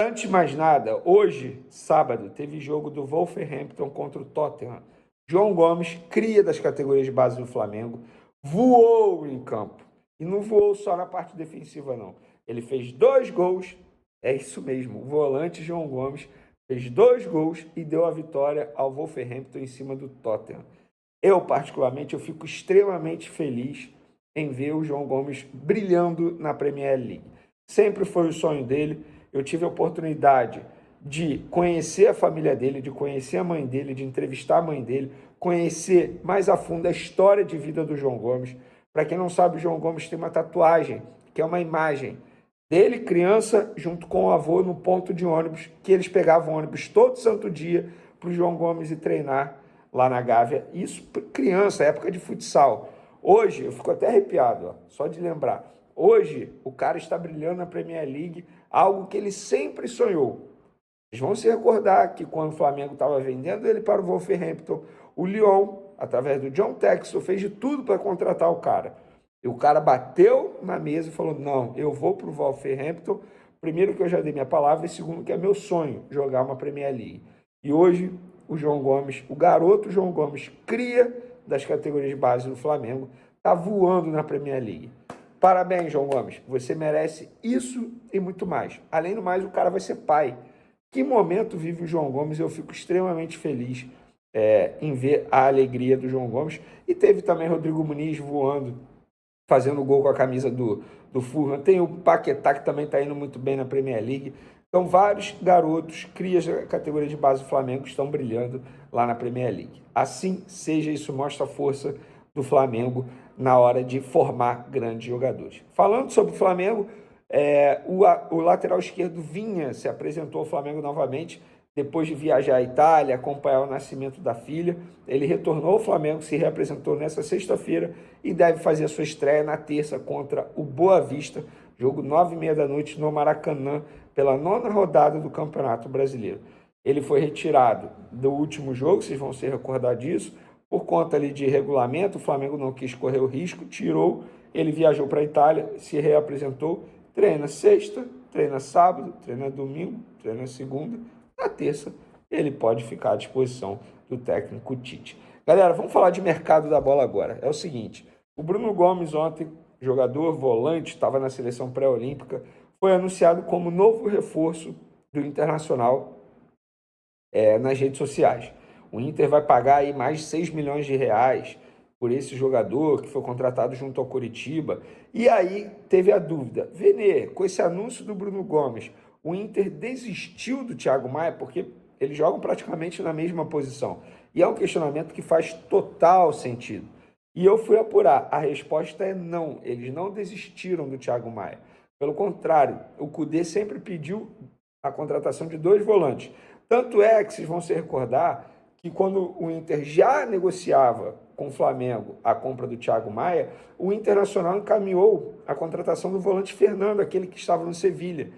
Antes de mais nada, hoje, sábado, teve jogo do Wolverhampton contra o Tottenham. João Gomes, cria das categorias de base do Flamengo, voou em campo. E não voou só na parte defensiva, não. Ele fez 2 gols, é isso mesmo, o volante João Gomes fez 2 gols e deu a vitória ao Wolverhampton em cima do Tottenham. Eu, particularmente, eu fico extremamente feliz em ver o João Gomes brilhando na Premier League. Sempre foi o sonho dele. Eu tive a oportunidade de conhecer a família dele, de conhecer a mãe dele, de entrevistar a mãe dele, conhecer mais a fundo a história de vida do João Gomes. Para quem não sabe, o João Gomes tem uma tatuagem, que é uma imagem dele, criança, junto com o avô no ponto de ônibus, que eles pegavam ônibus todo santo dia para o João Gomes ir treinar lá na Gávea. Isso criança, época de futsal. Hoje, eu fico até arrepiado, ó, só de lembrar. Hoje, o cara está brilhando na Premier League, algo que ele sempre sonhou. Vocês vão se recordar que quando o Flamengo estava vendendo ele para o Wolverhampton, o Lyon, através do John Textor, fez de tudo para contratar o cara. E o cara bateu na mesa e falou, não, eu vou para o Wolverhampton, primeiro que eu já dei minha palavra, e segundo que é meu sonho, jogar uma Premier League. E hoje, o João Gomes, o garoto João Gomes, cria das categorias de base do Flamengo, está voando na Premier League. Parabéns, João Gomes. Você merece isso e muito mais. Além do mais, o cara vai ser pai. Que momento vive o João Gomes? Eu fico extremamente feliz em ver a alegria do João Gomes. E teve também Rodrigo Muniz voando, fazendo gol com a camisa do Fulham. Tem o Paquetá, que também está indo muito bem na Premier League. Então, vários garotos, crias da categoria de base do Flamengo, estão brilhando lá na Premier League. Assim seja, isso mostra a força do Flamengo na hora de formar grandes jogadores. Falando sobre o Flamengo, o lateral esquerdo Vinha se apresentou ao Flamengo novamente, depois de viajar à Itália, acompanhar o nascimento da filha. Ele retornou ao Flamengo, se reapresentou nessa sexta-feira e deve fazer a sua estreia na terça contra o Boa Vista, jogo 9h30 da noite no Maracanã, pela 9ª rodada do Campeonato Brasileiro. Ele foi retirado do último jogo, vocês vão se recordar disso, por conta ali de regulamento. O Flamengo não quis correr o risco, tirou, ele viajou para a Itália, se reapresentou, treina sexta, treina sábado, treina domingo, treina segunda, na terça ele pode ficar à disposição do técnico Tite. Galera, vamos falar de mercado da bola agora. É o seguinte, o Bruno Gomes ontem, jogador volante, estava na seleção pré-olímpica, foi anunciado como novo reforço do Internacional nas redes sociais. O Inter vai pagar aí mais de 6 milhões de reais por esse jogador que foi contratado junto ao Coritiba. E aí teve a dúvida, Vene, com esse anúncio do Bruno Gomes, o Inter desistiu do Thiago Maia, porque eles jogam praticamente na mesma posição. E é um questionamento que faz total sentido. E eu fui apurar, a resposta é não, eles não desistiram do Thiago Maia. Pelo contrário, o Kudê sempre pediu a contratação de 2 volantes. Tanto é que vocês vão se recordar que quando o Inter já negociava com o Flamengo a compra do Thiago Maia, o Internacional encaminhou a contratação do volante Fernando, aquele que estava no Sevilha,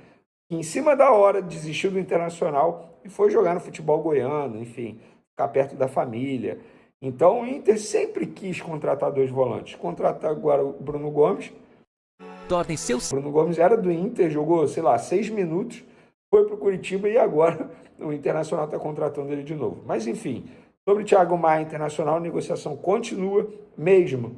que em cima da hora desistiu do Internacional e foi jogar no futebol goiano, enfim, ficar perto da família. Então o Inter sempre quis contratar 2 volantes. Contrata agora o Bruno Gomes. Bruno Gomes era do Inter, jogou, 6 minutos, foi para o Curitiba e agora o Internacional está contratando ele de novo. Mas, enfim, sobre o Thiago Maia Internacional, a negociação continua, mesmo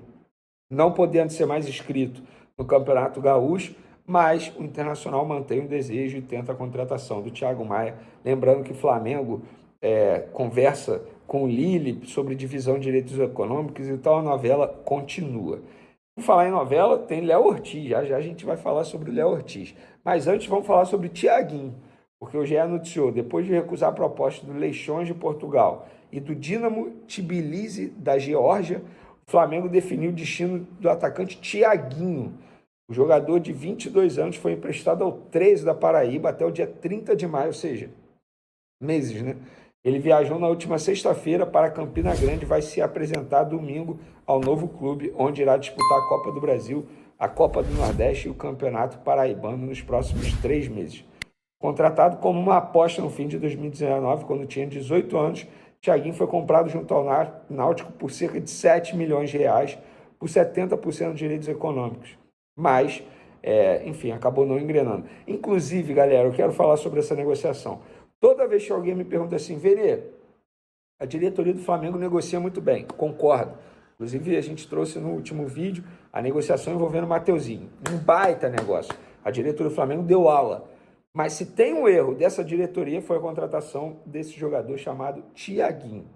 não podendo ser mais inscrito no Campeonato Gaúcho, mas o Internacional mantém o desejo e tenta a contratação do Thiago Maia. Lembrando que o Flamengo conversa com o Lille sobre divisão de direitos econômicos, então a novela continua. Por falar em novela, tem Léo Ortiz, já a gente vai falar sobre o Léo Ortiz. Mas antes vamos falar sobre o Thiaguinho, porque o GE anunciou, depois de recusar a proposta do Leixões de Portugal e do Dinamo Tbilisi da Geórgia, o Flamengo definiu o destino do atacante Thiaguinho. O jogador de 22 anos foi emprestado ao 13 da Paraíba até o dia 30 de maio, ou seja, meses, né? Ele viajou na última sexta-feira para Campina Grande e vai se apresentar domingo ao novo clube, onde irá disputar a Copa do Brasil, a Copa do Nordeste e o Campeonato Paraibano nos próximos 3 meses. Contratado como uma aposta no fim de 2019, quando tinha 18 anos, Thiaguinho foi comprado junto ao Náutico por cerca de 7 milhões de reais, por 70% de direitos econômicos. Mas enfim, acabou não engrenando. Inclusive, galera, eu quero falar sobre essa negociação. Toda vez que alguém me pergunta assim, Vene, a diretoria do Flamengo negocia muito bem, concordo. Inclusive, a gente trouxe no último vídeo a negociação envolvendo o Mateuzinho. Um baita negócio. A diretoria do Flamengo deu aula. Mas se tem um erro dessa diretoria, foi a contratação desse jogador chamado Thiaguinho.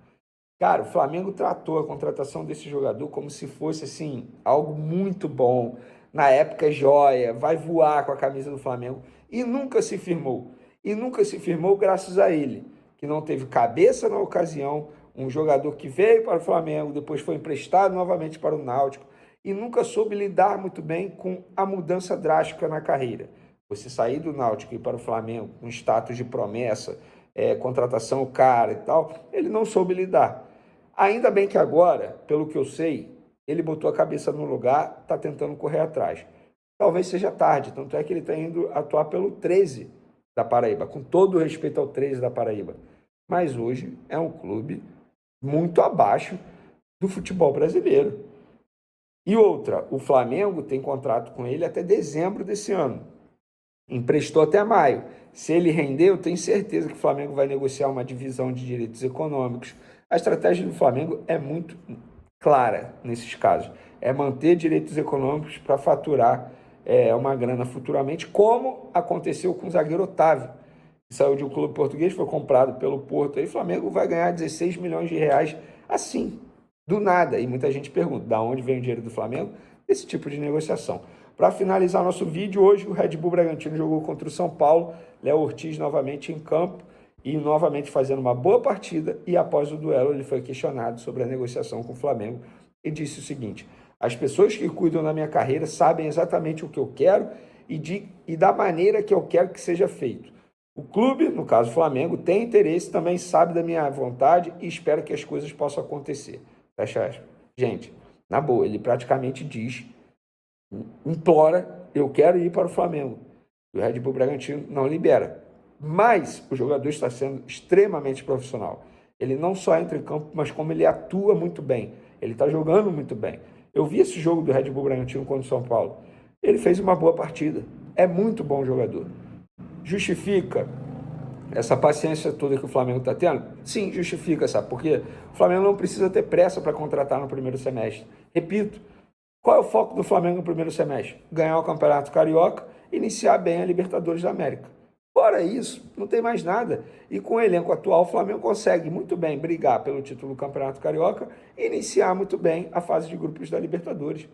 Cara, o Flamengo tratou a contratação desse jogador como se fosse, assim, algo muito bom. Na época, joia, vai voar com a camisa do Flamengo. E nunca se firmou. E nunca se firmou graças a ele, que não teve cabeça na ocasião, um jogador que veio para o Flamengo, depois foi emprestado novamente para o Náutico e nunca soube lidar muito bem com a mudança drástica na carreira. Você sair do Náutico e ir para o Flamengo com status de promessa, contratação cara e tal, ele não soube lidar. Ainda bem que agora, pelo que eu sei, ele botou a cabeça no lugar, está tentando correr atrás. Talvez seja tarde, tanto é que ele está indo atuar pelo 13 da Paraíba, com todo o respeito ao 13 da Paraíba. Mas hoje é um clube muito abaixo do futebol brasileiro. E outra, o Flamengo tem contrato com ele até dezembro desse ano. Emprestou até maio. Se ele render, eu tenho certeza que o Flamengo vai negociar uma divisão de direitos econômicos. A estratégia do Flamengo é muito clara nesses casos. É manter direitos econômicos para faturar uma grana futuramente, como aconteceu com o zagueiro Otávio, que saiu de um clube português, foi comprado pelo Porto. Aí o Flamengo vai ganhar 16 milhões de reais assim, do nada. E muita gente pergunta, da onde vem o dinheiro do Flamengo? Esse tipo de negociação. Para finalizar nosso vídeo, hoje o Red Bull Bragantino jogou contra o São Paulo, Léo Ortiz novamente em campo e novamente fazendo uma boa partida, e após o duelo ele foi questionado sobre a negociação com o Flamengo e disse o seguinte: as pessoas que cuidam da minha carreira sabem exatamente o que eu quero e da maneira que eu quero que seja feito. O clube, no caso o Flamengo, tem interesse, também sabe da minha vontade e espera que as coisas possam acontecer. Fecha aspas. Gente, na boa, ele praticamente diz, implora, eu quero ir para o Flamengo. E o Red Bull Bragantino não libera. Mas o jogador está sendo extremamente profissional. Ele não só entra em campo, mas como ele atua muito bem. Ele está jogando muito bem. Eu vi esse jogo do Red Bull Bragantino contra o São Paulo. Ele fez uma boa partida. É muito bom jogador. Justifica essa paciência toda que o Flamengo está tendo? Sim, justifica, sabe? Porque o Flamengo não precisa ter pressa para contratar no primeiro semestre. Repito, qual é o foco do Flamengo no primeiro semestre? Ganhar o Campeonato Carioca e iniciar bem a Libertadores da América. Fora isso, não tem mais nada. E com o elenco atual, o Flamengo consegue muito bem brigar pelo título do Campeonato Carioca e iniciar muito bem a fase de grupos da Libertadores.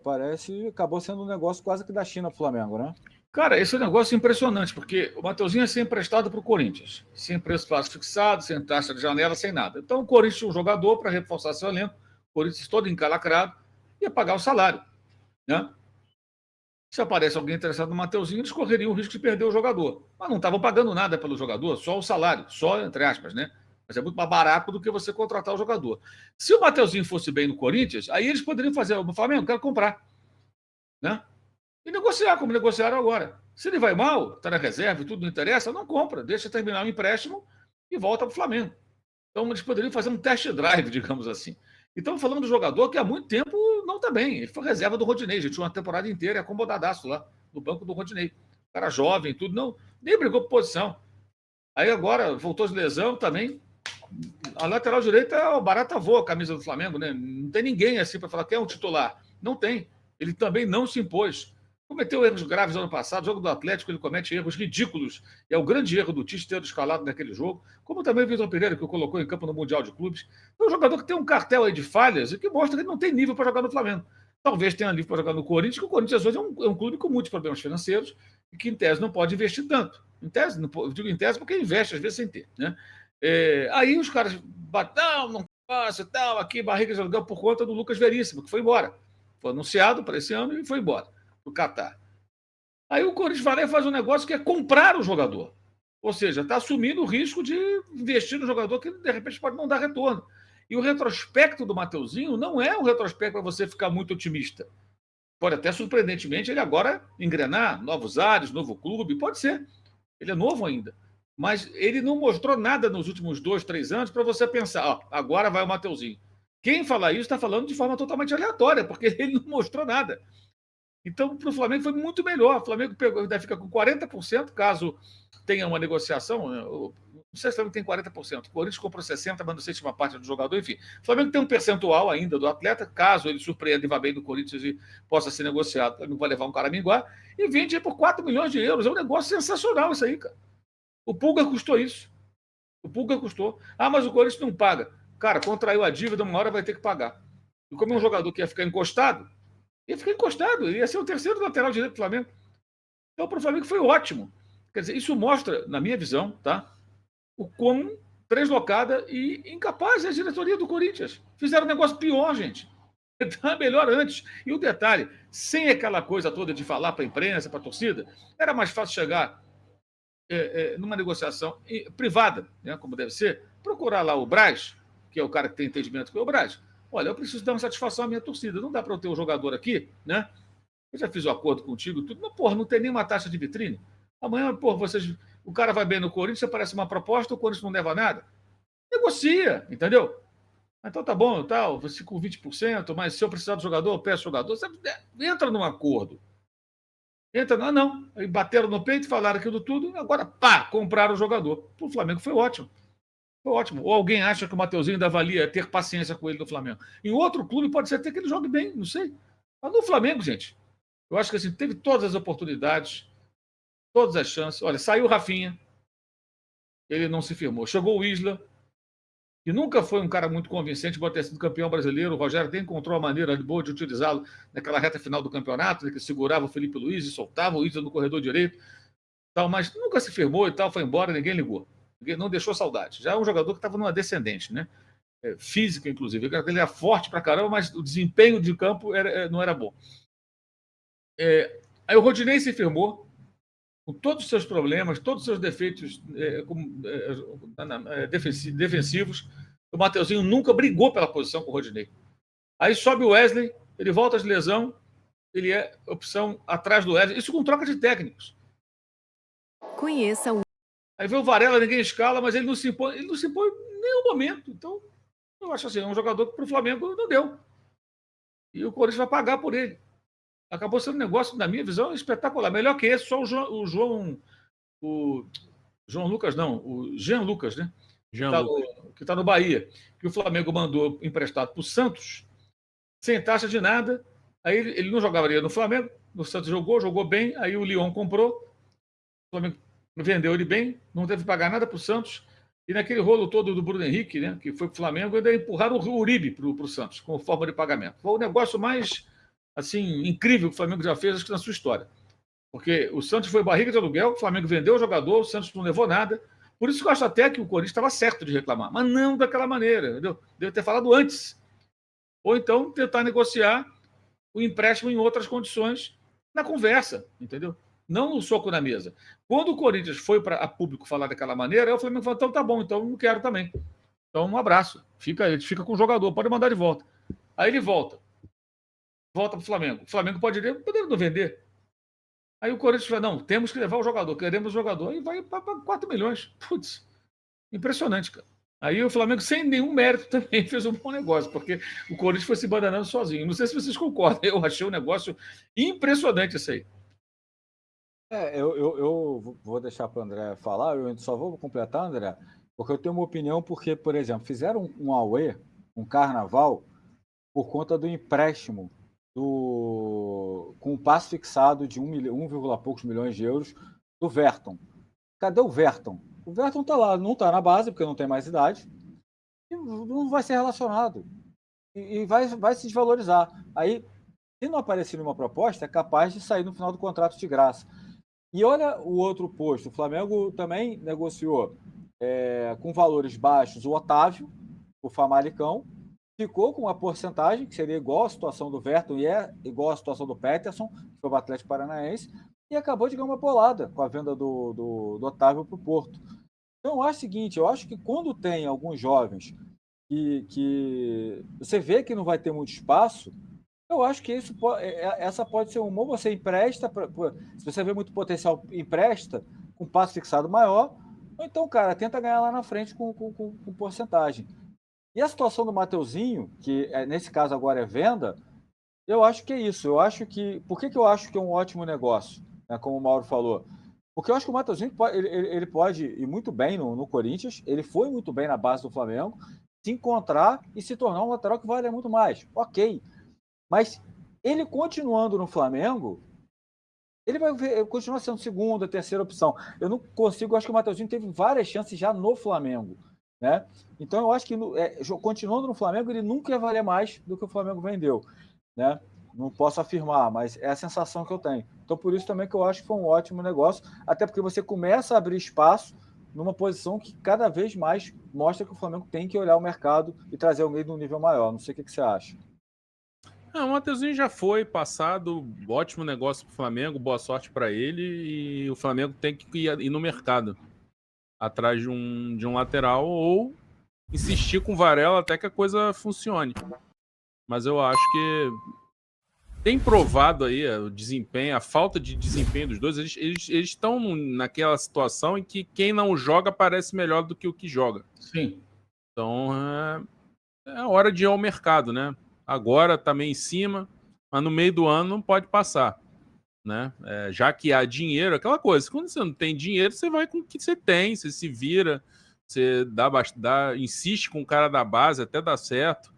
Parece acabou sendo um negócio quase que da China pro Flamengo, né? Cara, esse é um negócio impressionante, porque o Mateuzinho ia ser emprestado para o Corinthians, sem preço fixado, sem taxa de janela, sem nada. Então o Corinthians tinha um jogador para reforçar seu elenco, o Corinthians todo encalacrado, ia pagar o salário, né? Se aparece alguém interessado no Mateuzinho, eles correriam o risco de perder o jogador. Mas não estavam pagando nada pelo jogador, só o salário, só entre aspas, né? Mas é muito mais barato do que você contratar o jogador. Se o Mateuzinho fosse bem no Corinthians, aí eles poderiam fazer, o Flamengo, quero comprar, né? E negociar, como negociaram agora. Se ele vai mal, está na reserva e tudo não interessa, não compra, deixa terminar o empréstimo e volta para o Flamengo. Então, eles poderiam fazer um test drive, digamos assim. E estamos falando do jogador que há muito tempo não está bem. Ele foi reserva do Rodinei, já tinha uma temporada inteira acomodadaço lá, no banco do Rodinei. Cara jovem, tudo, não, nem brigou por posição. Aí agora voltou de lesão também. A lateral direita é o barata voa, a camisa do Flamengo, né? Não tem ninguém assim para falar que é um titular. Não tem. Ele também não se impôs. Cometeu erros graves no ano passado. O jogo do Atlético, ele comete erros ridículos. É o grande erro do Tite ter escalado naquele jogo. Como também o Vitor Pereira, que o colocou em campo no Mundial de Clubes. É um jogador que tem um cartel aí de falhas e que mostra que ele não tem nível para jogar no Flamengo. Talvez tenha nível para jogar no Corinthians, que o Corinthians hoje é um clube com muitos problemas financeiros e que, em tese, não pode investir tanto. Em tese, não, eu digo em tese porque investe, às vezes, sem ter. Né? Aí os caras batam, não passa, tal, aqui, barriga de aluguel por conta do Lucas Veríssimo, que foi embora. Foi anunciado para esse ano e foi embora. Do Catar. Aí o Corinthians vai lá e faz um negócio que é comprar o jogador. Ou seja, está assumindo o risco de investir no jogador que, de repente, pode não dar retorno. E o retrospecto do Mateuzinho não é um retrospecto para você ficar muito otimista. Pode até, surpreendentemente, ele agora engrenar, novos ares, novo clube, pode ser. Ele é novo ainda. Mas ele não mostrou nada nos últimos 2, 3 anos para você pensar, ó, agora vai o Mateuzinho. Quem fala isso está falando de forma totalmente aleatória, porque ele não mostrou nada. Então, para o Flamengo foi muito melhor. O Flamengo ainda fica com 40%, caso tenha uma negociação. Não sei se o Flamengo tem 40%. O Corinthians comprou 60%, mas não sei se uma parte do jogador. Enfim, o Flamengo tem um percentual ainda do atleta, caso ele surpreenda e vá bem do Corinthians e possa ser negociado. O Flamengo vai levar um cara a minguar e vende por 4 milhões de euros. É um negócio sensacional isso aí, cara. O Pulga custou isso. O Pulga custou. Ah, mas o Corinthians não paga. Cara, contraiu a dívida, uma hora vai ter que pagar. E como é um jogador que ia ficar encostado, ia ser o terceiro lateral direito do Flamengo. Então, para o Flamengo foi ótimo. Quer dizer, isso mostra, na minha visão, tá, o quão deslocada e incapaz é a diretoria do Corinthians. Fizeram um negócio pior, gente. Tá melhor antes. E o detalhe, sem aquela coisa toda de falar para a imprensa, para a torcida, era mais fácil chegar numa negociação privada, né, como deve ser, procurar lá o Braz, que é o cara que tem entendimento com o Braz. Olha, eu preciso dar uma satisfação à minha torcida. Não dá para eu ter um jogador aqui, né? Eu já fiz o acordo contigo, tudo, mas, porra, não tem nenhuma taxa de vitrine. Amanhã, porra, o cara vai bem no Corinthians, aparece uma proposta, o Corinthians não leva nada. Negocia, entendeu? Então tá bom, tal, você com 20%, mas se eu precisar do jogador, eu peço o jogador. Você entra num acordo. Não. Aí bateram no peito, falaram aquilo tudo, agora, pá, compraram o jogador. O Flamengo foi ótimo. Foi ótimo. Ou alguém acha que o Mateuzinho ainda valia ter paciência com ele no Flamengo. Em outro clube pode ser até que ele jogue bem, não sei. Mas no Flamengo, gente, eu acho que assim, teve todas as oportunidades, todas as chances. Olha, saiu o Rafinha, ele não se firmou. Chegou o Isla, que nunca foi um cara muito convincente, pode ter sido campeão brasileiro. O Rogério até encontrou a maneira boa de utilizá-lo naquela reta final do campeonato, né, que segurava o Felipe Luiz e soltava o Isla no corredor direito. Tal, mas nunca se firmou e tal, foi embora, ninguém ligou. Ninguém, não deixou saudade. Já é um jogador que estava numa descendente, né? Física, inclusive. Ele era forte pra caramba, mas o desempenho de campo não era bom. Aí o Rodinei se firmou, com todos os seus problemas, todos os seus defeitos defensivos. O Mateuzinho nunca brigou pela posição com o Rodinei. Aí sobe o Wesley, ele volta de lesão, ele é opção atrás do Wesley. Isso com troca de técnicos. Conheça o... Aí vê o Varela, ninguém escala, mas ele não se impõe em nenhum momento. Então, eu acho assim, é um jogador que para o Flamengo não deu. E o Corinthians vai pagar por ele. Acabou sendo um negócio, na minha visão, espetacular. Melhor que esse, só o João Lucas, não, o Jean Lucas, né? Que está no Bahia, que o Flamengo mandou emprestado para o Santos, sem taxa de nada. Aí ele não jogaria no Flamengo, no Santos jogou bem, aí o Lyon comprou, o Flamengo vendeu ele bem, não teve que pagar nada para o Santos. E naquele rolo todo do Bruno Henrique, né, que foi para o Flamengo, ainda empurraram o Uribe para o Santos, como forma de pagamento. Foi o negócio mais assim, incrível que o Flamengo já fez, acho que na sua história. Porque o Santos foi barriga de aluguel, o Flamengo vendeu o jogador, o Santos não levou nada. Por isso que eu acho até que o Corinthians estava certo de reclamar, mas não daquela maneira, entendeu? Deve ter falado antes. Ou então tentar negociar o empréstimo em outras condições na conversa, entendeu? Não no soco na mesa. Quando o Corinthians foi para público falar daquela maneira, aí o Flamengo falou, então tá bom, então não quero também. Então um abraço. Ele fica com o jogador, pode mandar de volta. Aí ele volta para o Flamengo. O Flamengo poderia não vender. Aí o Corinthians fala, não, temos que levar o jogador, queremos o jogador. E vai para 4 milhões. Putz, impressionante, cara. Aí o Flamengo, sem nenhum mérito, também fez um bom negócio, porque o Corinthians foi se bananando sozinho. Não sei se vocês concordam, eu achei um negócio impressionante isso aí. Eu vou deixar para o André falar, eu só vou completar, André, porque eu tenho uma opinião, porque, por exemplo, fizeram um Aue, um carnaval, por conta do empréstimo com um passe fixado de 1, poucos milhões de euros do Verton. Cadê o Verton? O Verton está lá, não está na base, porque não tem mais idade, e não vai ser relacionado. E vai se desvalorizar. Aí, se não aparecer nenhuma proposta, é capaz de sair no final do contrato de graça. E olha o outro posto. O Flamengo também negociou com valores baixos o Otávio, o Famalicão, ficou com uma porcentagem que seria igual à situação do Verton e é igual à situação do Peterson, que foi o Atlético Paranaense, e acabou de ganhar uma bolada com a venda do Otávio para o Porto. Então, eu acho o seguinte, eu acho que quando tem alguns jovens que você vê que não vai ter muito espaço, eu acho que essa pode ser uma, ou você empresta, se você vê muito potencial, empresta com passo fixado maior, ou então, cara, tenta ganhar lá na frente com porcentagem. E a situação do Mateuzinho, que nesse caso agora é venda, Eu acho que é isso. Eu acho que. Por que eu acho que é um ótimo negócio? Né, como o Mauro falou. Porque eu acho que o Matheusinho ele pode ir muito bem no Corinthians, ele foi muito bem na base do Flamengo, se encontrar e se tornar um lateral que vale muito mais. Ok. Mas ele continuando no Flamengo, ele vai continuar sendo segunda, terceira opção. Eu não consigo, acho que o Matheusinho teve várias chances já no Flamengo. Né? Então eu acho que continuando no Flamengo, ele nunca ia valer mais do que o Flamengo vendeu. Né? Não posso afirmar, mas é a sensação que eu tenho. Então, por isso também que eu acho que foi um ótimo negócio, até porque você começa a abrir espaço numa posição que cada vez mais mostra que o Flamengo tem que olhar o mercado e trazer alguém de um nível maior. Não sei o que você acha. O Matheusinho já foi passado, ótimo negócio para o Flamengo, boa sorte para ele, e o Flamengo tem que ir no mercado atrás de um lateral ou insistir com o Varela até que a coisa funcione. Mas eu acho que tem provado aí o desempenho, a falta de desempenho dos dois. Eles estão naquela situação em que quem não joga parece melhor do que o que joga. Sim. Então é hora de ir ao mercado, né? Agora tá meio em cima, mas no meio do ano não pode passar, né? Já que há dinheiro, aquela coisa. Quando você não tem dinheiro, você vai com o que você tem, você se vira, você insiste com o cara da base até dar certo.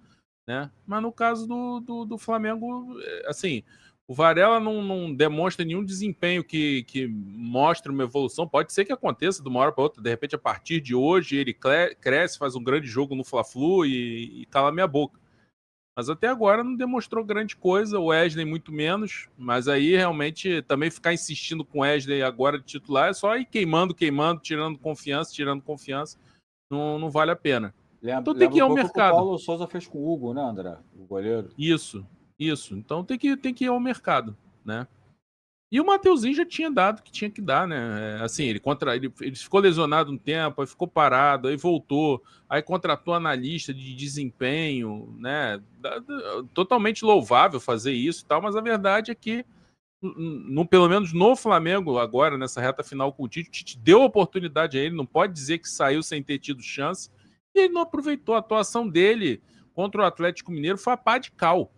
Né? Mas no caso do Flamengo, assim, o Varela não demonstra nenhum desempenho que mostre uma evolução. Pode ser que aconteça de uma hora para outra, de repente, a partir de hoje, ele cresce, faz um grande jogo no Fla-Flu e cala minha boca. Mas até agora não demonstrou grande coisa, o Wesley muito menos, mas aí realmente também ficar insistindo com o Wesley agora de titular é só ir queimando, tirando confiança, não vale a pena. Então tem que ir ao mercado. Que o Paulo Souza fez com o Hugo, né, André? O goleiro. Isso. Então tem que ir ao mercado, né? E o Matheusinho já tinha dado o que tinha que dar, né? Assim, ele ficou lesionado um tempo, aí ficou parado, aí voltou, aí contratou analista de desempenho, né? Totalmente louvável fazer isso e tal, mas a verdade é que, pelo menos no Flamengo, agora, nessa reta final com o Tite deu oportunidade a ele, não pode dizer que saiu sem ter tido chance, e ele não aproveitou. A atuação dele contra o Atlético Mineiro foi a pá de cal.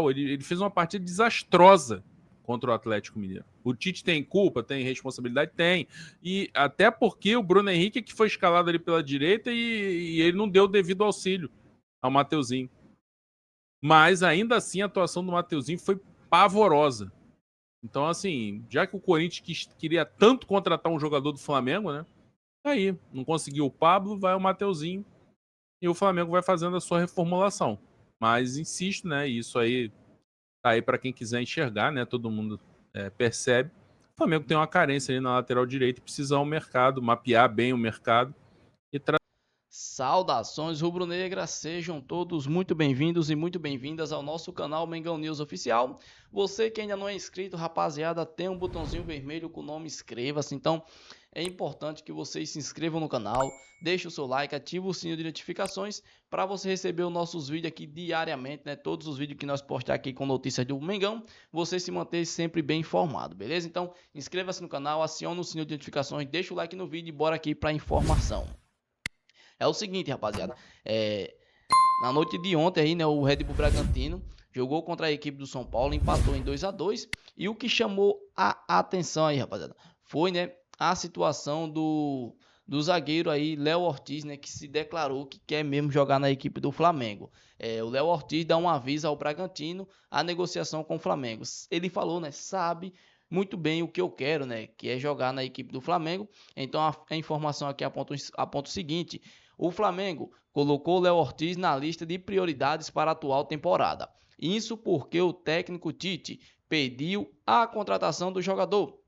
Ele fez uma partida desastrosa contra o Atlético Mineiro. O Tite tem culpa? Tem responsabilidade? Tem. E até porque o Bruno Henrique que foi escalado ali pela direita e ele não deu o devido auxílio ao Matheusinho. Mas ainda assim a atuação do Matheusinho foi pavorosa. Então, assim, já que o Corinthians queria tanto contratar um jogador do Flamengo, né? Aí, não conseguiu o Pablo, vai o Matheusinho e o Flamengo vai fazendo a sua reformulação. Mas insisto, né? Isso aí tá aí para quem quiser enxergar, né? Todo mundo percebe. O Flamengo tem uma carência ali na lateral direita, precisa ao mercado, mapear bem o mercado e Saudações rubro-negras, sejam todos muito bem-vindos e muito bem-vindas ao nosso canal Mengão News Oficial. Você que ainda não é inscrito, rapaziada, tem um botãozinho vermelho com o nome inscreva-se, então é importante que vocês se inscrevam no canal, deixe o seu like, ative o sininho de notificações para você receber os nossos vídeos aqui diariamente, né? Todos os vídeos que nós postamos aqui com notícias do Mengão, você se manter sempre bem informado, beleza? Então inscreva-se no canal, acione o sininho de notificações, deixa o like no vídeo e bora aqui para informação. É o seguinte, rapaziada, na noite de ontem aí, né, o Red Bull Bragantino jogou contra a equipe do São Paulo, empatou em 2-2, e o que chamou a atenção aí, rapaziada, foi, né, a situação do zagueiro aí, Léo Ortiz, né, que se declarou que quer mesmo jogar na equipe do Flamengo. O Léo Ortiz dá um aviso ao Bragantino, a negociação com o Flamengo. Ele falou, né, sabe muito bem o que eu quero, né, que é jogar na equipe do Flamengo. Então a informação aqui aponta o seguinte: o Flamengo colocou o Léo Ortiz na lista de prioridades para a atual temporada. Isso porque o técnico Tite pediu a contratação do jogador,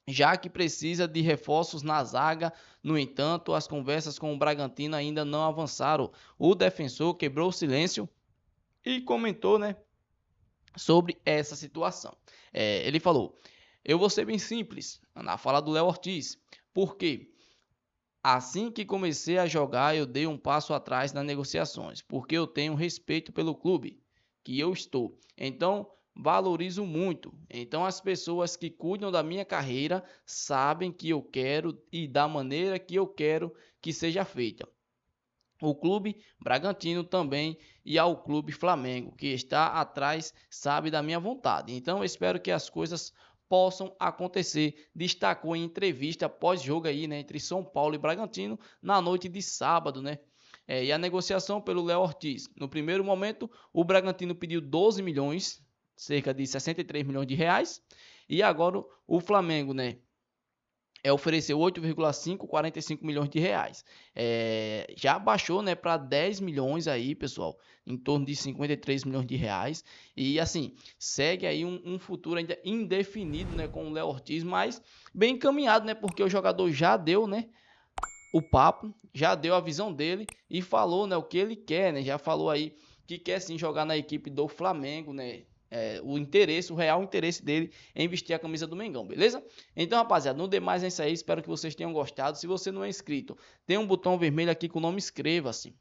já que precisa de reforços na zaga. No entanto, as conversas com o Bragantino ainda não avançaram. O defensor quebrou o silêncio e comentou, né, sobre essa situação. Ele falou: eu vou ser bem simples na fala do Léo Ortiz, porque assim que comecei a jogar, eu dei um passo atrás nas negociações, porque eu tenho respeito pelo clube que eu estou. Então, valorizo muito. Então, as pessoas que cuidam da minha carreira sabem que eu quero e da maneira que eu quero que seja feita. o Clube Bragantino também e ao Clube Flamengo, que está atrás, sabe da minha vontade. Então eu espero que as coisas possam acontecer. Destacou em entrevista pós-jogo aí, né, entre São Paulo e Bragantino, na noite de sábado, né? E a negociação pelo Léo Ortiz. No primeiro momento, o Bragantino pediu 12 milhões, cerca de 63 milhões de reais, e agora o Flamengo, né, ofereceu 8,5, 45 milhões de reais. Já baixou, né, para 10 milhões aí, pessoal, em torno de 53 milhões de reais. E assim, segue aí um futuro ainda indefinido, né, com o Léo Ortiz, mas bem encaminhado, né, porque o jogador já deu, né, o papo, já deu a visão dele e falou, né, o que ele quer, né, já falou aí que quer sim jogar na equipe do Flamengo, né, o real interesse dele em vestir a camisa do Mengão, beleza? Então, rapaziada, no demais é isso aí, espero que vocês tenham gostado. Se você não é inscrito, tem um botão vermelho aqui com o nome inscreva-se.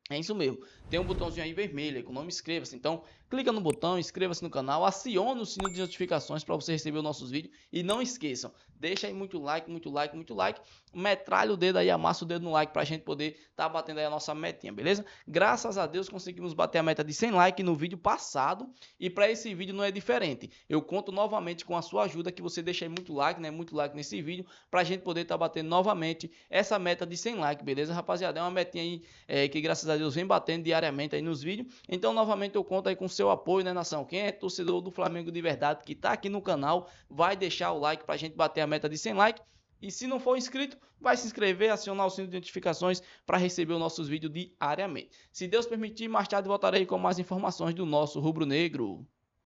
É isso mesmo, tem um botãozinho aí vermelho aí com o nome inscreva-se. Então, clica no botão, inscreva-se no canal, acione o sino de notificações para você receber os nossos vídeos. E não esqueçam, deixa aí muito like, muito like, muito like. Metralha o dedo aí, amassa o dedo no like para a gente poder tá batendo aí a nossa metinha, beleza? Graças a Deus conseguimos bater a meta de 100 likes no vídeo passado. E para esse vídeo não é diferente. Eu conto novamente com a sua ajuda, que você deixa aí muito like, né? Muito like nesse vídeo, para a gente poder tá batendo novamente essa meta de 100 likes, beleza, rapaziada? É uma metinha aí que graças a Deus vem batendo diariamente aí nos vídeos. Então, novamente, eu conto aí com o seu apoio, né, nação? Quem é torcedor do Flamengo de verdade, que tá aqui no canal, vai deixar o like pra gente bater a meta de 100 likes. E se não for inscrito, vai se inscrever, acionar o sino de notificações para receber os nossos vídeos diariamente. Se Deus permitir, mais tarde voltarei com mais informações do nosso rubro-negro.